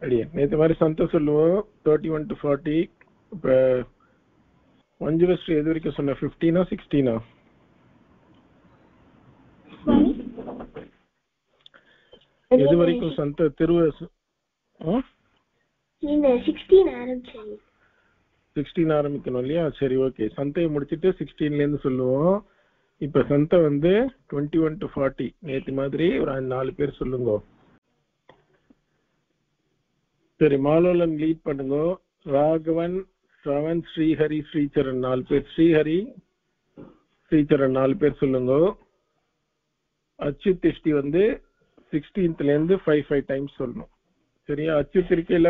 அடியே நேற்று மாதிரி சந்தை சொல்லுவோம் 31 to 40. இப்போ மஞ்சு வெஸ்ட் எது வரைக்கும் சொன்ன 15 16 எது வரைக்கும் சந்தை திருவ 16 ஆரம்பிக்கணும் இல்லையா? சரி, ஓகே. சந்தையை முடிச்சுட்டு 16லேருந்து சொல்லுவோம். இப்போ சந்தை வந்து 21 to 40 நேற்று மாதிரி ஒரு 4 பேர் சொல்லுங்க. சரி, மாலோலன் லீட் பண்ணுங்க. ராகவன், ஸ்ரவன், ஸ்ரீஹரி, ஸ்ரீச்சரன் 4 பேர். ஸ்ரீஹரி, ஸ்ரீச்சரன் 4 பேர் சொல்லுங்க. அச்சுத் திஷ்டி வந்து 16லேருந்து 5 டைம்ஸ் சொல்லணும். சரியா? அச்சுத் இருக்கல?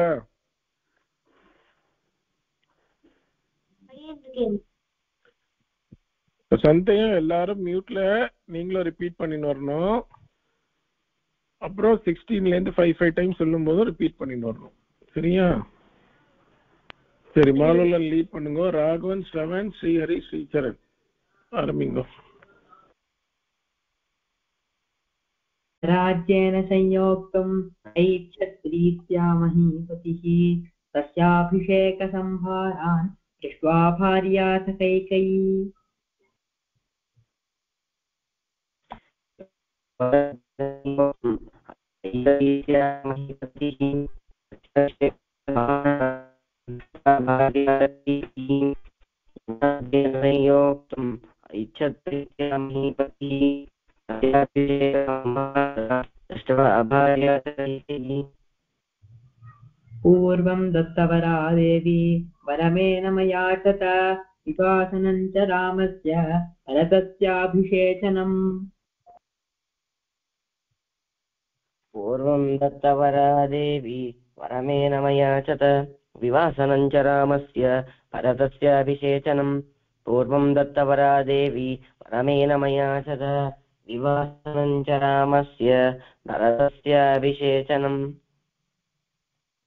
சந்தையும் எல்லாரும் மியூட்ல நீங்களும் ரிப்பீட் பண்ணின்னு வரணும். அப்புறம் 16லேருந்து 5 டைம்ஸ் சொல்லும் போதும் ரிப்பீட் பண்ணின்னு வரணும். சரியா? சரி, மாலோலன் லீட் பண்ணுங்க. ராகவன், ஸ்ரவன், ஸ்ரீஹரி, ஸ்ரீச்சரன் ஆரம்பிங்க. राज्येन संयोक्तम् ऐच्छत्रीत्या महीपतिः तस्याभिषेकसंभारान् दृष्ट्वा भार्याथ कैकेयी पूर्वं दत्तवरा देवी वरमेन मया च विवासनं च रामस्य भरतस्याभिषेचनम्. पूर्वं दत्तवरा देवी वरमेन मया च विवासनं च रामस्य भरतस्याभिषेचनम्. पूर्वं दत्तवरा देवी वरमेन मया च विवासनं च रामस्य भरतस्याभिषेचनम्.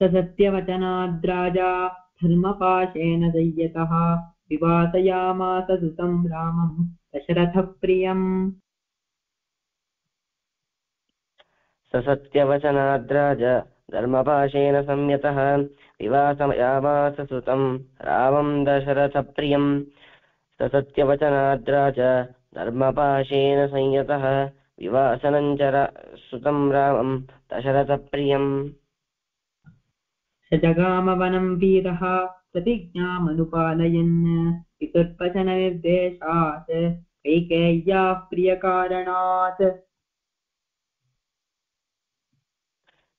सत्यवचनाद्राजा धर्मपाशेन दय्यतः विवासयामास सुतं रामं दशरथप्रियम्. सत्यवचनाद्राज धर्मपाशेन संयतः विवासयामास सुतं रामं दशरथप्रियम्. सत्यवचनाद्राज धर्मपाशेन संयतः विवासनं च सुतं रामं दशरथप्रियम्. स जगामवनं वीरः प्रतिज्ञामनुपालयन् पितृवचननिर्देशात् कैकेय्याः प्रियकारणात्.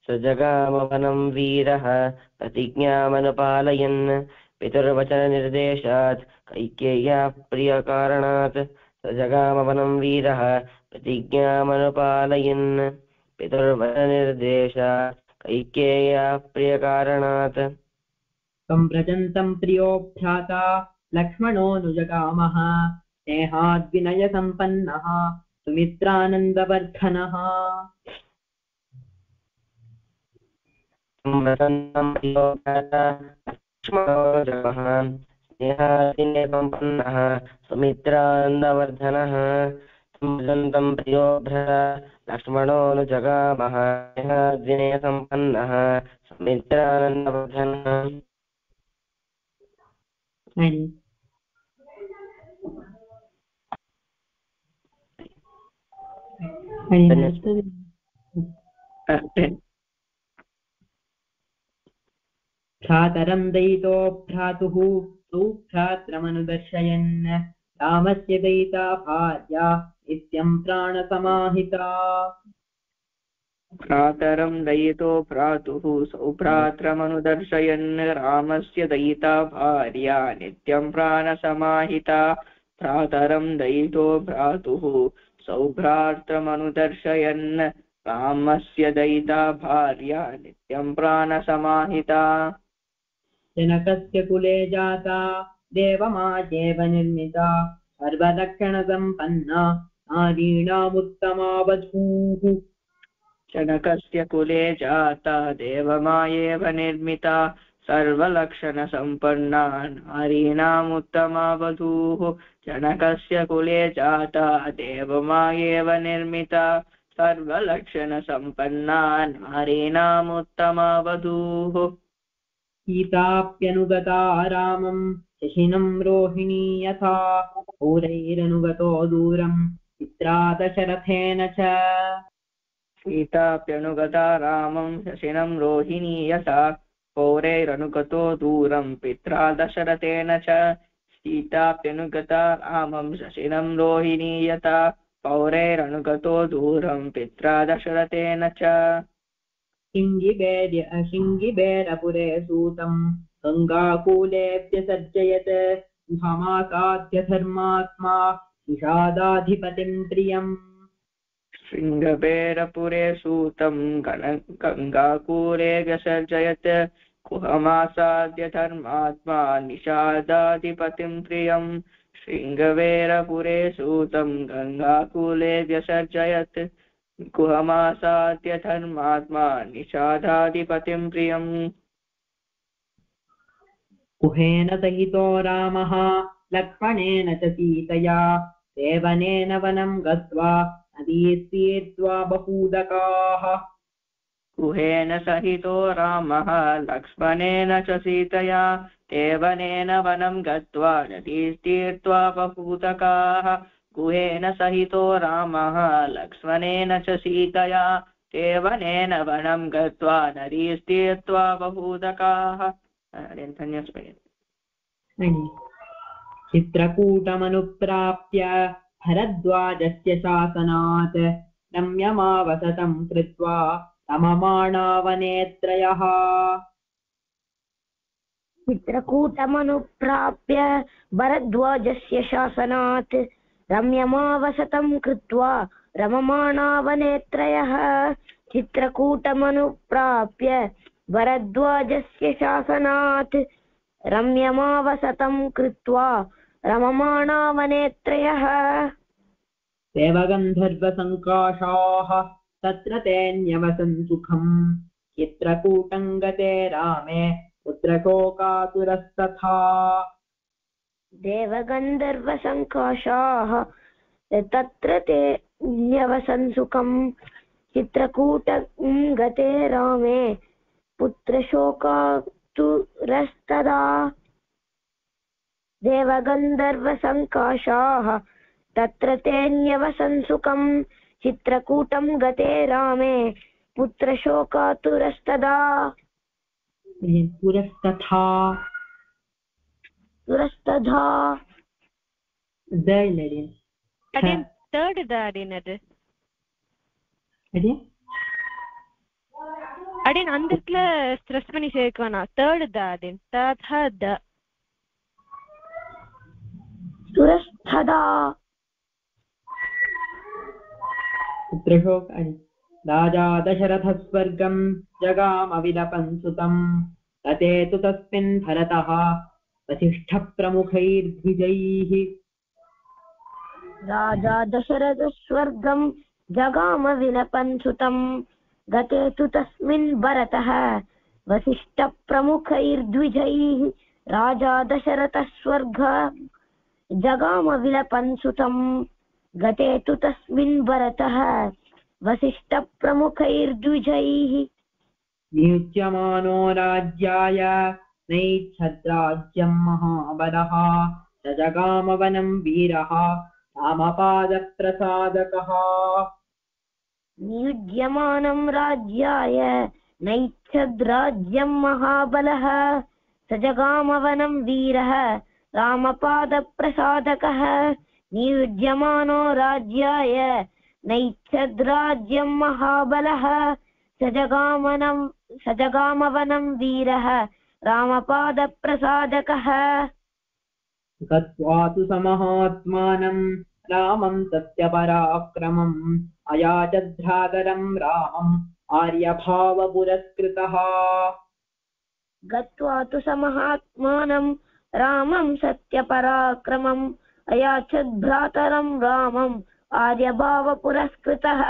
स जगामवनं वीरः प्रतिज्ञामनुपालयन् पितुर्वचननिर्देशात् कैकेय्याः प्रियकारणात्. स जगामवनं वीरः प्रतिज्ञामनुपालयन् पितुर्वचननिर्देशात् कैकेय्याः प्रियकारणात्. संव्रजन्तं प्रियो भ्राता लक्ष्मणोऽनुजगामः स्नेहाद्विनयसम्पन्नः सुमित्रानन्दवर्धनः. संव्रजन्तं प्रियो भ्राता लक्ष्मणोऽनुजगामः स्नेहाद्विनयसम्पन्नः सुमित्रानन्दवर्धनः. संव्रजन्तं प्रियो भ्राता लक्ष्मणोऽनुजगामः स्नेहाद्विनयसम्पन्नः सुमित्रानन्दवर्धनः. भ्रातरं दयितो भ्रातुः सौभ्रात्रमनुदर्शयन् रामस्य दयिता भार्या नित्यं प्राणसमाहिता. भ्रातरं दयितो भ्रातुः सौभ्रात्रमनुदर्शयन् रामस्य दयिता भार्या नित्यं प्राणसमाहिता. भ्रातरं दयितो भ्रातुः सौभ्रात्रमनुदर्शयन् रामस्य दयिता भार्या नित्यं प्राणसमाहिता. जनकस्य कुले जाता देवमायेव निर्मिता सर्वलक्षणसम्पन्ना नारीणामुत्तमा वधूः. जनकस्य कुले जाता देवमायेव निर्मिता सर्वलक्षणसम्पन्ना नारीणामुत्तमा वधूः. जनकस्य कुले जाता देवमायेव निर्मिता सर्वलक्षणसम्पन्ना नारीणामुत्तमा वधूः सीताप्यनुगता रामं शशिनं रोहिणी यथा पौरैरनुगतो दूरं पित्रा दशरथेन च सीताप्यनुगता रामं शशिनं रोहिणी यथा पौरैरनुगतो दूरं पित्रा दशरथेन च सीताप्यनुगता रामं शशिनं रोहिणी यथा पौरैरनुगतो दूरं पित्रा दशरथेन च शिङ्गिबेरपुरे सूतं गङ्गाकूलेऽप्यसर्जयत् धमाकाद्य धर्मात्मा निषादाधिपतिं प्रियम् शृङ्गबेरपुरे सूतं गङ्गाकूले व्यसर्जयत् कुहमासाद्य धर्मात्मा निषादाधिपतिं प्रियम् शृङ्गबेरपुरे सूतं गङ्गाकूले व्यसर्जयत् कुहमासाद्य धर्मात्मा निषादाधिपतिं प्रियम् कुहेन सहितो रामः लक्ष्मणेन च सीतया सेवनेन वनं गत्वा नदीतीर्त्वा बहूदकाः कुहेन सहितो रामः लक्ष्मणेन च सीतया सेवनेन वनं गत्वा नदीतीर्त्वा बहूदकाः कुहेन सहितो रामः लक्ष्मणेन च सीतया सेवनेन वनं गत्वा नदीतीर्त्वा बहूदकाः चित्रकूटमनुप्राप्य भरद्वाजस्य शासनात् रम्यमावसतं कृत्वा रममाणावनेत्रयः चित्रकूटमनुप्राप्य भरद्वाजस्य शासनात् रम्यमावसतं कृत्वा रममाणावनेत्रयः चित्रकूटमनुप्राप्य भरद्वाजस्य शासनात् रम्यमावसतं कृत्वा रममाणावनेत्रयः देवगन्धर्वसङ्काशाः तत्र तेऽन्यवसन् सुखम् चित्रकूटं गते रामे पुत्रशोकातुरस्तथा देवगन्धर्वसङ्काशाः तत्र ते न्यवसन् सुखम् चित्रकूटं गते रामे पुत्रशोकातुरस्तदा देवगन्धर्वसङ्काशाः तत्र ते न्यवसन् सुखम् चित्रकूटं गते रामे पुत्रशोकातुरस्तदा पुरस्तथा तुरस्तदा Again, third the adinadu. Adin andukla stress panni sekvana. Third the adin. Tatha the. तुरस्तदा पुत्रशोक राजा दशरथः स्वर्गं जगाम विलपन् सुतम् तते तु तस्मिन् भरतः वसिष्ठप्रमुखैर्द्विजैः राजा दशरथ स्वर्गं जगाम विलपन् सुतम् गते तु तस्मिन् भरतः वसिष्ठप्रमुखैर्द्विजैः राजा दशरथ स्वर्ग जगाम विलपन् सुतम् गते तु तस्मिन् भरतः वसिष्ठप्रमुखैर्द्विजैः नियुज्यमानो राज्याय नैच्छद्राज्यं महाबलः स जगाम वनं वीरः रामपादप्रसादकः नियुज्यमानं राज्याय नैच्छद्राज्यं महाबलः स जगाम वनं वीरः रामपादप्रसादकः नियुज्यमानो राज्याय नैच्छद्राज्यं महाबलः स जगाम वनं वीरः रामपादप्रसादकः गत्वा तु समहात्मानं रामं सत्यपराक्रमम् अयाचद्भ्रातरं रामम् आर्यभावपुरस्कृतः गत्वा तु समहात्मानं रामं सत्यपराक्रमम् अयाचद्भ्रातरं रामम् आर्यभावपुरस्कृतः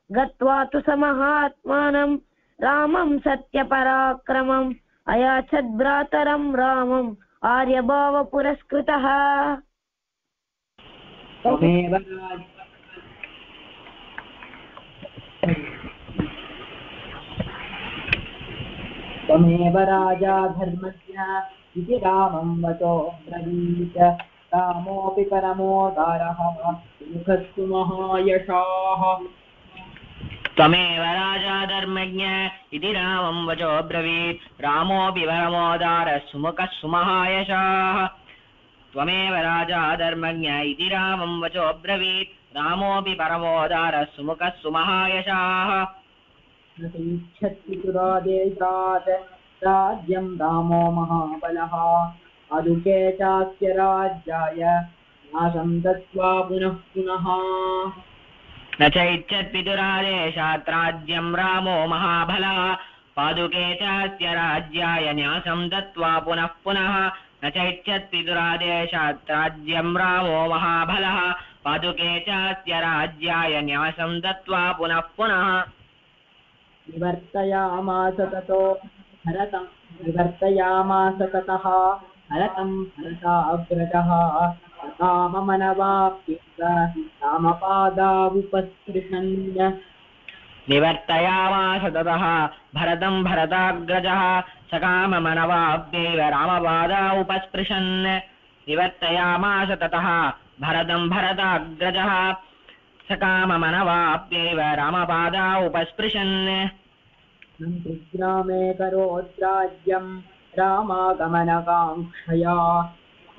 गत्वा तु समहात्मानं रामं सत्यपराक्रमम् अयाचद्भ्रातरं रामम् आर्यभावपुरस्कृतः त्वमेव राजा धर्मज्ञ इति रामं वचो ब्रवीत् रामोऽपि परमोदारः मुखस्तु महायशाः त्वमेव राजा धर्मज्ञ इति रामं वचो ब्रवीत् रामोऽपि परमोदारः सुमुखः सुमहायशाः त्वमेव राजा धर्मज्ञ इति रामं वचो ब्रवीत् रामोऽपि परमोदारः सुमुखः सुमहायशाः न चैच्छत्पितुरादेशात् राज्यं रामो महाबलः अदुके चास्य राज्याय नाशं दत्त्वा पुनः पुनः न चैच्छत्पितुरादेशात् राज्यं रामो महाबलः पादुके चास्य राज्याय न्यासं दत्त्वा पुनः पुनः न चैच्छत्पितुरादेशात् राज्यं रामो महाबलः पादुके चास्य राज्याय न्यासं दत्त्वा पुनः पुनः निवर्तयामास ततो भरतं भरतं भरताग्रजः काममनवाप्येत रामपादावुपस्पृशन् निवर्तयामास ततः भरतं भरताग्रजः सकाममनवाप्यैव रामपादा उपस्पृशन् निवर्तयामास ततः भरतं भरताग्रजः सकाममनवाप्यैव रामपादा उपस्पृशन् नन्दिग्रामे करोद्राज्यं रामागमनकाङ्क्षया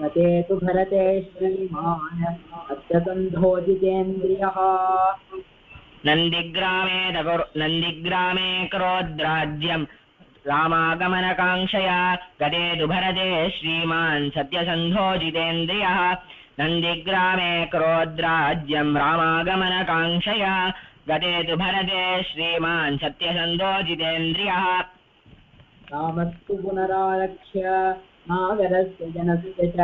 गते तु भरते श्रीमान् अत्यसन्धो जितेन्द्रियः नन्दिग्रामे करोद्राज्यं रामागमनकाङ्क्षया गते तु भरते श्रीमान् सत्यसन्धो जितेन्द्रियः नन्दिग्रामे करोद्राज्यं रामागमनकाङ्क्षया गते तु भरते श्रीमान् सत्यसन्धो जितेन्द्रियः रामस्तु पुनरालक्ष्य नागरस्य जनस्य च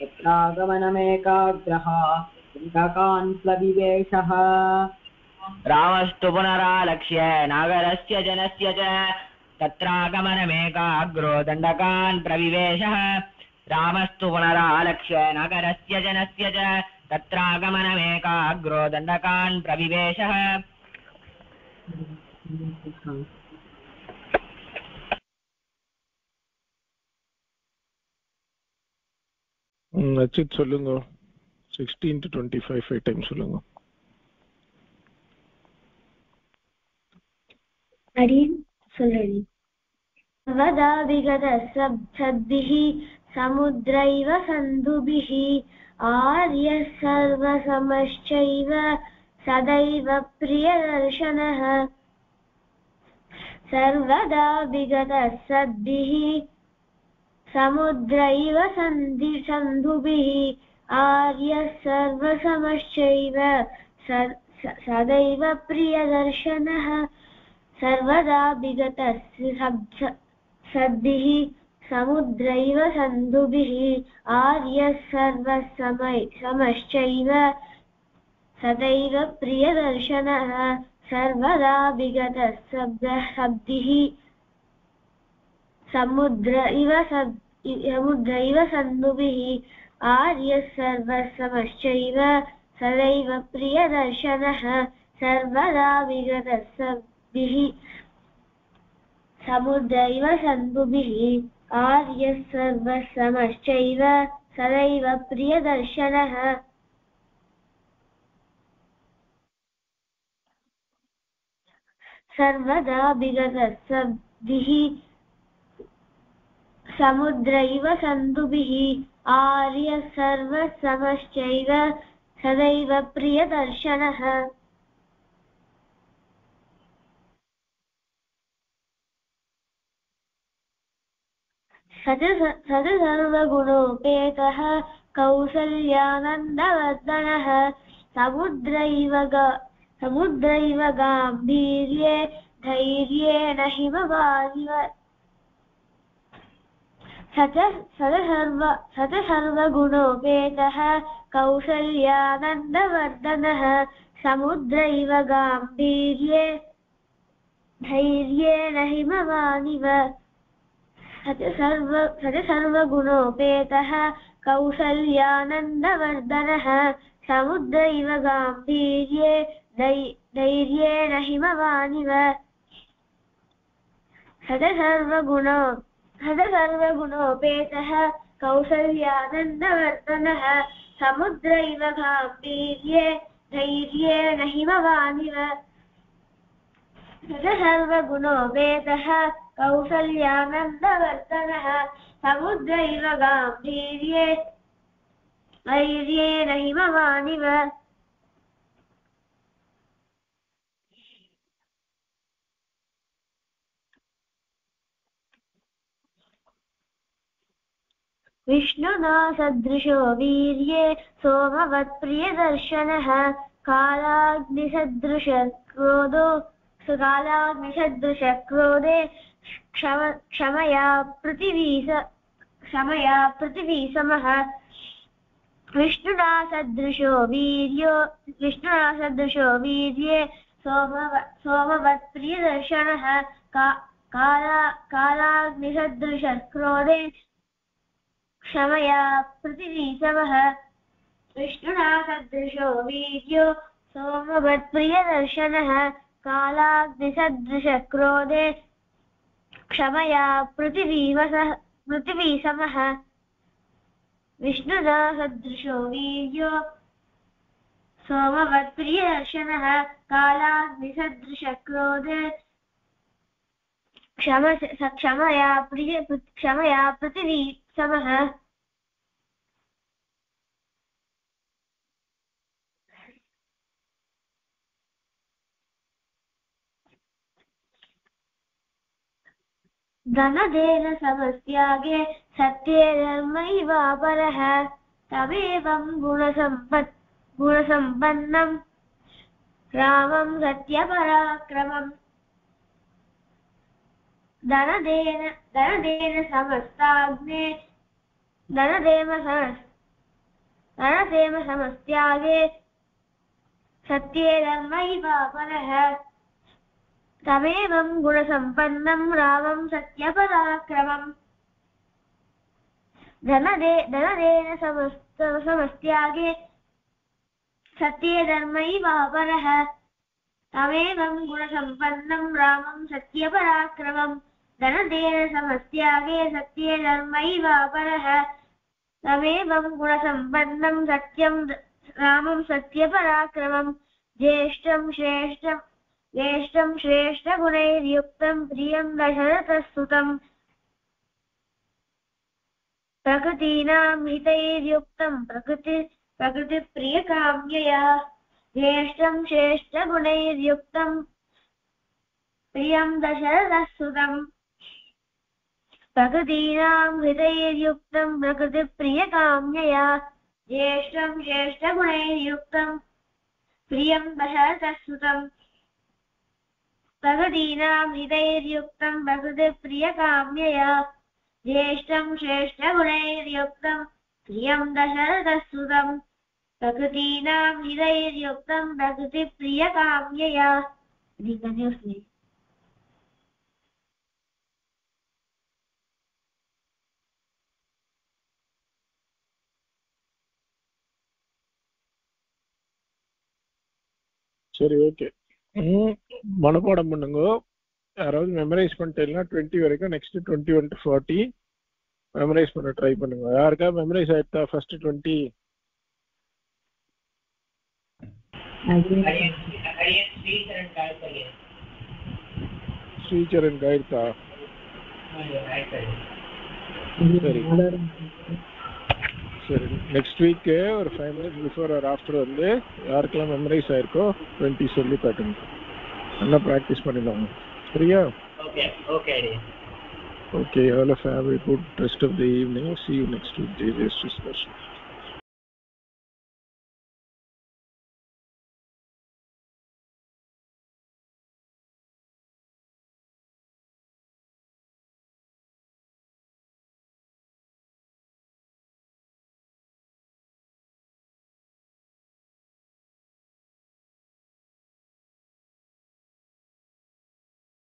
यत्रागमनमेकाग्रः चिन्तकान् प्लविवेशः रामस्तु पुनरालक्ष्य नागरस्य जनस्य च तत्रागमनमेकाग्रो दण्डकान् प्रविवेशः रामस्तु पुनरालक्ष्य नगरस्य जनस्य च तत्रागमनमेकाग्रो दण्डकान् प्रविवेशः அச்சித் சொல்லுங்க 16 to 25 5 டைம் சொல்லுங்க அடியன் சொல்றேன் वदा विगतसद्भिः समुद्रैव सन्धुभिः आर्यः सर्वसमश्चैव सदैव प्रियदर्शनः सर्वदा विगतसद्भिः समुद्रैव सन्धुभिः आर्यः सर्वसमश्चैव सदैव प्रियदर्शनः सर्वदा विगतसद्भिः समुद्रैव सन्धुभिः आर्यः सर्वसमश्चैव सदैव प्रियदर्शनः सर्वदा विगतसद्भिः समुद्रैव सन्धुभिः आर्यः सर्वसमश्चैव सदैव प्रियदर्शनः सर्वदा विगतसद्भिः समुद्रैव सन्धुभिः आर्यः सर्वसमश्चैव सदैव प्रियदर्शनः सर्वदा विगतसद्भिः समुद्रैव सन्धुभिः आर्यः सर्वसमश्चैव सदैव प्रियदर्शनः सद सर्वगुणोपेतः कौसल्यानन्दवर्धनः समुद्रैव गाम्भीर्ये धैर्येण हिमवानिव सद सर्वगुणोपेतः कौसल्यानन्दवर्धनः समुद्रैव गाम्भीर्ये धैर्येण हिमवानिव सद सर्वगुणोपेतः कौसल्यानन्दवर्धनः समुद्रैव गाम्भीर्ये धैर्येण हिमवानिव सर्वगुणोपेतः कौसल्यानन्दवर्धनः समुद्र इव गाम्भीर्ये धैर्येण हिमवानिव सर्वगुणोपेतः कौसल्यानन्दवर्धनः समुद्र इव गाम्भीर्ये धैर्येण हिमवानिव विष्णुना सदृशो वीर्ये सोमवत्प्रियदर्शनः कालाग्निसदृशक्रोधे क्षमया पृथिवी समः विष्णुना सदृशो वीर्ये सोमवत्प्रियदर्शनः कालाग्निसदृशक्रोधे क्षमया पृथिवी समः विष्णुना सदृशो वीर्यो सोमवत्प्रियदर्शनः कालाग्निसदृशक्रोधे क्षमया पृथिवी समः विष्णुना सदृशो वीर्यो सोमवत्प्रियदर्शनः कालाग्निसदृशक्रोधे क्षमया पृथिवी समः धनदेन समस्त्यागे सत्ये धर्मैवापरः तमेवं गुणसम्पन्नं रामं सत्यपराक्रमम् धनदेन समस्त्यागे सत्ये धर्मैवापरः तमेवं गुणसम्पन्नं रामं सत्यपराक्रमम् धनदेन समस्त्यागे सत्ये धर्मैवापरः तमेवं गुणसम्पन्नं रामं सत्यपराक्रमम् धनदेन समस्त्यागे सत्ये धर्मैवापरः तमेवं गुणसम्पन्नं रामं सत्यपराक्रमम् ज्येष्ठं श्रेष्ठगुणैर्युक्तं प्रियं दशरथस्तुतम् प्रकृतीनां हितैर्युक्तं प्रकृतिप्रियकाम्यया ज्येष्ठं श्रेष्ठगुणैर्युक्तं प्रियं दशरथस्तुतम् प्रकृतीनां हितैर्युक्तं प्रकृतिप्रियकाम्यया ज्येष्ठं श्रेष्ठगुणैर्युक्तं प्रियं दशरथस्तुतम् प्रकृतीनां हितैर्युक्तं प्रकृतिप्रियकाम्यया ज्येष्ठं श्रेष्ठगुणैर्युक्तं प्रियं दशरथस्तुतम् प्रकृतीनां हितैर्युक्तं प्रकृतिप्रियकाम्यया continuously. சரி, ஓகே. மனப்பாடம் பண்ணுங்க. யாராவது மெமரைஸ் பண்ணிட்டேன்னா 20 வரைக்கும், நெக்ஸ்ட் 21 to 40 மெமரைஸ் பண்ண ட்ரை பண்ணுங்க. யாருக்கா மெமரைஸ் ஆயிட்டா ஃபர்ஸ்ட் 20? ஸ்ரீச்சரன் கைடுக்கா? சரி சரி, நெக்ஸ்ட் வீக்கு ஒரு 5 minutes பிஃபோர் ஆர் ஆஃப்டர் வந்து யாருக்கெல்லாம் மெமரைஸ் ஆயிருக்கோ 20 சொல்லி காட்டுங்க. நல்லா ப்ராக்டிஸ் பண்ணிடுவாங்க. சரியா? Okay, all of have a good rest of the evening. See you next week. Jai Shri Krishna.